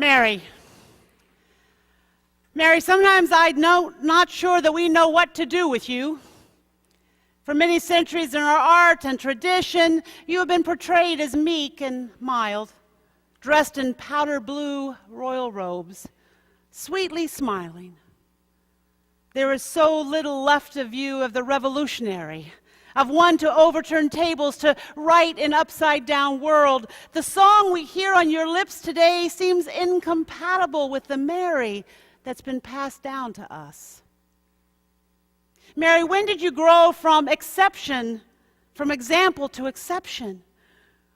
Mary. Mary, sometimes I'm not sure that we know what to do with you. For many centuries in our art and tradition, you have been portrayed as meek and mild, dressed in powder blue royal robes, sweetly smiling. There is so little left of you of the revolutionary, of one to overturn tables, to right an upside-down world. The song we hear on your lips today seems incompatible with the Mary that's been passed down to us. Mary, when did you grow from example to exception?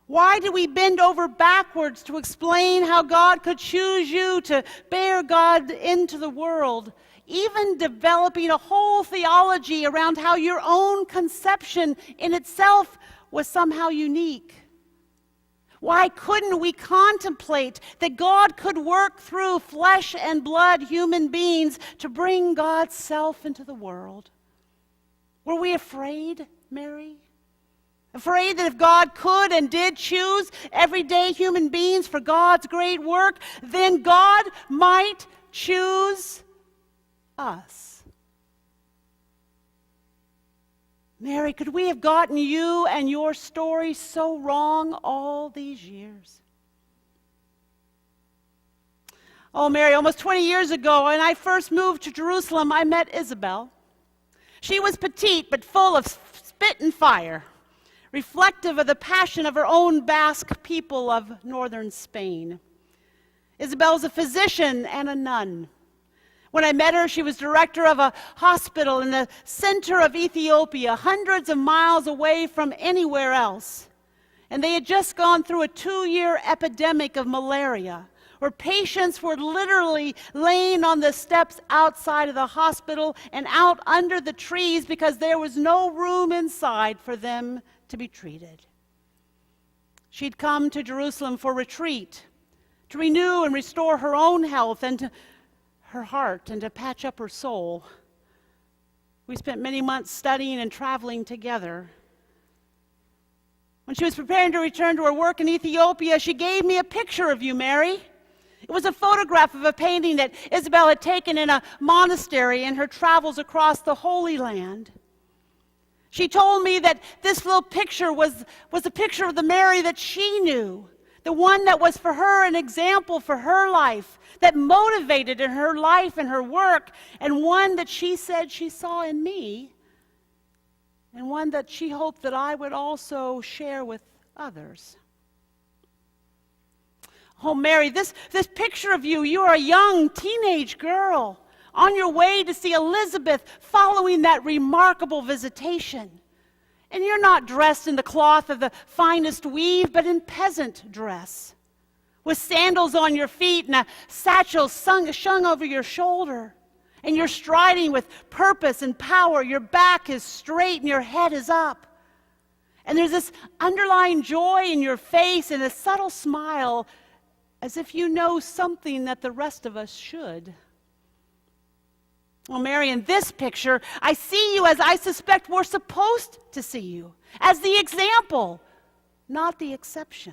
Why did we bend over backwards to explain how God could choose you to bear God into the world, even developing a whole theology around how your own conception in itself was somehow unique? Why couldn't we contemplate that God could work through flesh and blood human beings to bring God's self into the world? Were we afraid, Mary? Afraid that if God could and did choose everyday human beings for God's great work, then God might choose us. Mary, could we have gotten you and your story so wrong all these years? Oh, Mary, almost 20 years ago, when I first moved to Jerusalem, I met Isabel. She was petite but full of spit and fire, reflective of the passion of her own Basque people of northern Spain. Isabel's a physician and a nun. When I met her, she was director of a hospital in the center of Ethiopia, hundreds of miles away from anywhere else. And they had just gone through a 2-year epidemic of malaria, where patients were literally laying on the steps outside of the hospital and out under the trees because there was no room inside for them to be treated. She'd come to Jerusalem for retreat, to renew and restore her own health and her heart and to patch up her soul. We spent many months studying and traveling together. When she was preparing to return to her work in Ethiopia, she gave me a picture of you, Mary. It was a photograph of a painting that Isabel had taken in a monastery in her travels across the Holy Land. She told me that this little picture was a picture of the Mary that she knew, the one that was for her an example for her life, that motivated in her life and her work, and one that she said she saw in me, and one that she hoped that I would also share with others. Oh, Mary, this picture of you, you are a young teenage girl on your way to see Elizabeth following that remarkable visitation. And you're not dressed in the cloth of the finest weave, but in peasant dress, with sandals on your feet and a satchel slung over your shoulder. And you're striding with purpose and power. Your back is straight and your head is up. And there's this underlying joy in your face and a subtle smile, as if you know something that the rest of us should. Well, Mary, in this picture, I see you as I suspect we're supposed to see you, as the example, not the exception.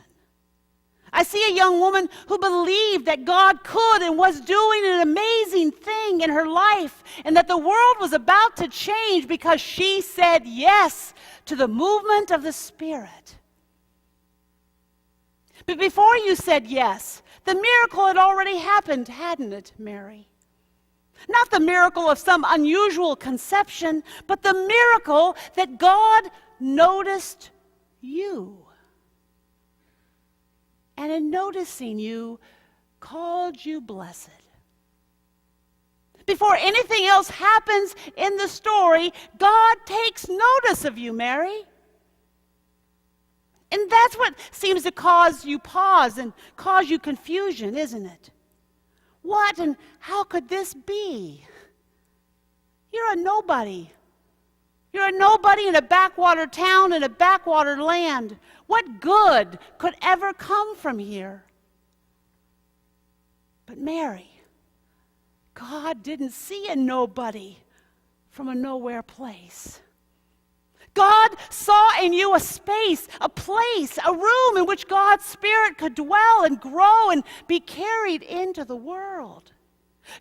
I see a young woman who believed that God could and was doing an amazing thing in her life, and that the world was about to change because she said yes to the movement of the Spirit. But before you said yes, the miracle had already happened, hadn't it, Mary? Not the miracle of some unusual conception, but the miracle that God noticed you. And in noticing you, called you blessed. Before anything else happens in the story, God takes notice of you, Mary. And that's what seems to cause you pause and cause you confusion, isn't it? What and how could this be? You're a nobody. You're a nobody in a backwater town in a backwater land. What good could ever come from here? But Mary, God didn't see a nobody from a nowhere place. God saw in you a space, a place, a room in which God's Spirit could dwell and grow and be carried into the world.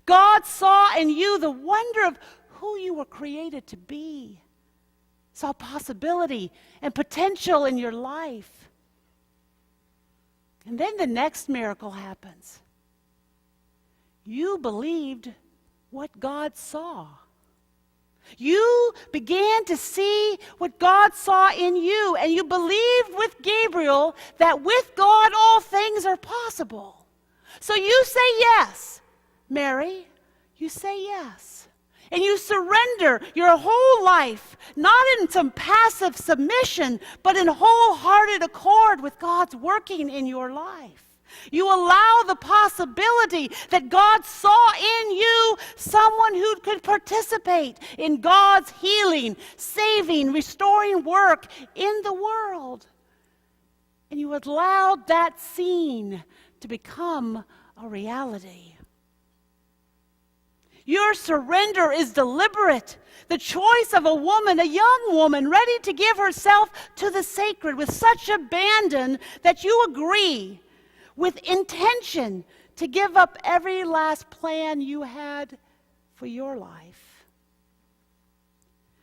God saw in you the wonder of who you were created to be, saw possibility and potential in your life. And then the next miracle happens. You believed what God saw. You began to see what God saw in you, and you believed with Gabriel that with God all things are possible. So you say yes, Mary, you say yes. And you surrender your whole life, not in some passive submission, but in wholehearted accord with God's working in your life. You allow the possibility that God saw in you someone who could participate in God's healing, saving, restoring work in the world. And you allowed that scene to become a reality. Your surrender is deliberate. The choice of a woman, a young woman, ready to give herself to the sacred with such abandon that you agree with intention to give up every last plan you had for your life.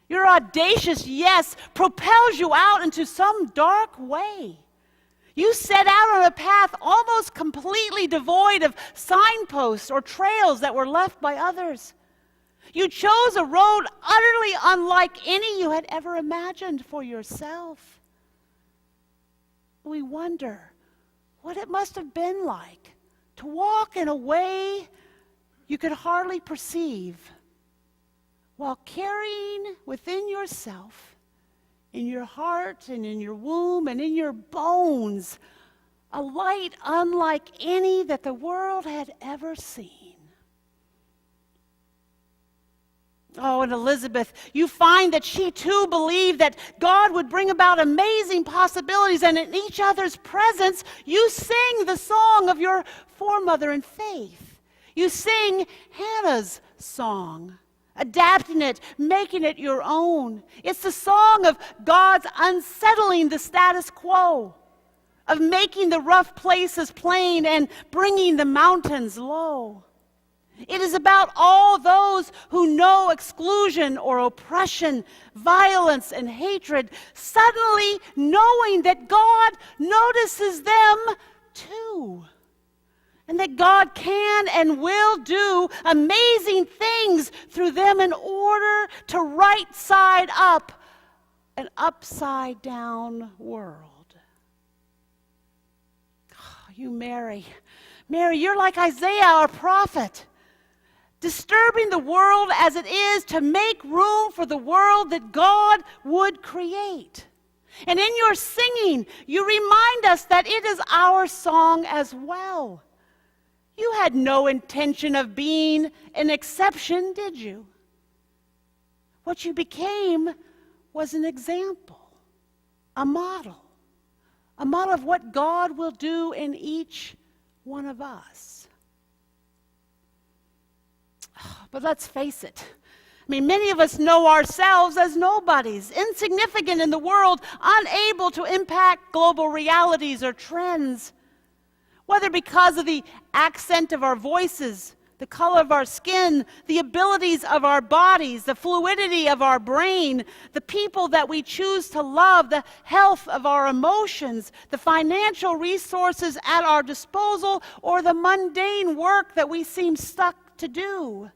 Your audacious yes propels you out into some dark way. You set out on a path almost completely devoid of signposts or trails that were left by others. You chose a road utterly unlike any you had ever imagined for yourself. We wonder what it must have been like to walk in a way you could hardly perceive, while carrying within yourself, in your heart and in your womb and in your bones, a light unlike any that the world had ever seen. Oh, and Elizabeth, you find that she too believed that God would bring about amazing possibilities, and in each other's presence, you sing the song of your foremother in faith. You sing Hannah's song, adapting it, making it your own. It's the song of God's unsettling the status quo, of making the rough places plain and bringing the mountains low. It is about all those who know exclusion or oppression, violence and hatred, suddenly knowing that God notices them too. And that God can and will do amazing things through them in order to right side up an upside down world. Oh, you Mary, you're like Isaiah, our prophet, disturbing the world as it is to make room for the world that God would create. And in your singing, you remind us that it is our song as well. You had no intention of being an exception, did you? What you became was an example, a model of what God will do in each one of us. But let's face it. I mean, many of us know ourselves as nobodies, insignificant in the world, unable to impact global realities or trends. Whether because of the accent of our voices, the color of our skin, the abilities of our bodies, the fluidity of our brain, the people that we choose to love, the health of our emotions, the financial resources at our disposal, or the mundane work that we seem stuck to do.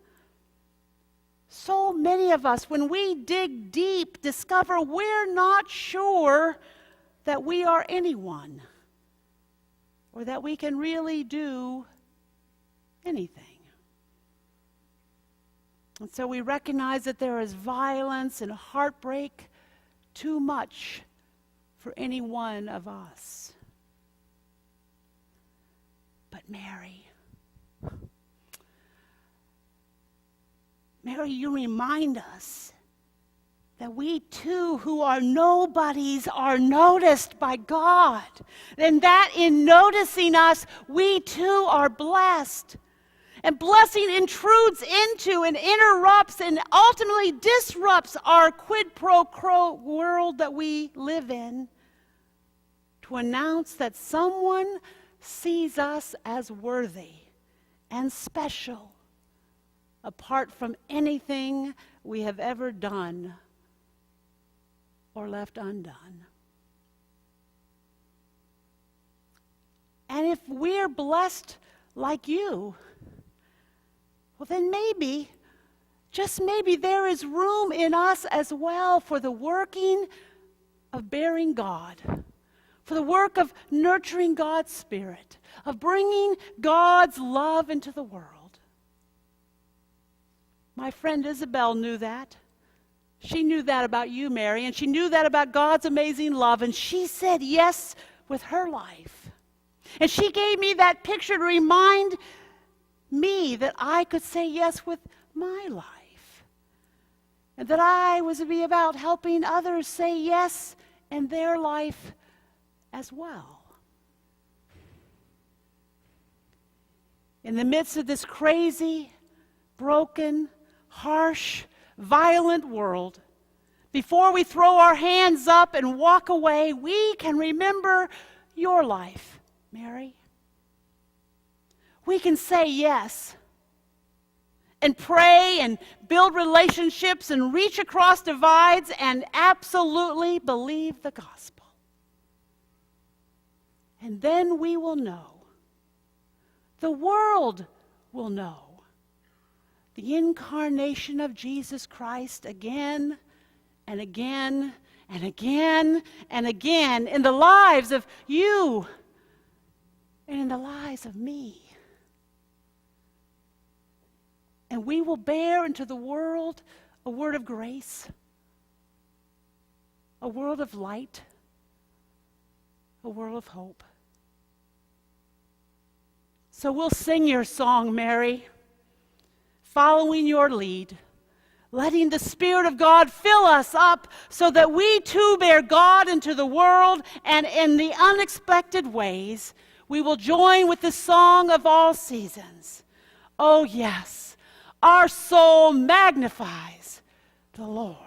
So many of us, when we dig deep, discover we're not sure that we are anyone or that we can really do anything. And so we recognize that there is violence and heartbreak too much for any one of us. But Mary, you remind us that we too, who are nobodies, are noticed by God. And that in noticing us, we too are blessed. And blessing intrudes into and interrupts and ultimately disrupts our quid pro quo world that we live in to announce that someone sees us as worthy and special apart from anything we have ever done or left undone. And if we're blessed like you, well then maybe, just maybe, there is room in us as well for the working of bearing God, for the work of nurturing God's Spirit, of bringing God's love into the world. My friend Isabel knew that. She knew that about you, Mary, and she knew that about God's amazing love, and she said yes with her life. And she gave me that picture to remind me that I could say yes with my life, and that I was to be about helping others say yes in their life as well. In the midst of this crazy, broken, harsh, violent world, before we throw our hands up and walk away, we can remember your life, Mary. We can say yes and pray and build relationships and reach across divides and absolutely believe the gospel. And then we will know, the world will know, the incarnation of Jesus Christ again and again and again and again in the lives of you and in the lives of me. And we will bear into the world a word of grace, a world of light, a world of hope. So we'll sing your song, Mary, following your lead, letting the Spirit of God fill us up so that we too bear God into the world, and in the unexpected ways, we will join with the song of all seasons. Oh yes, our soul magnifies the Lord.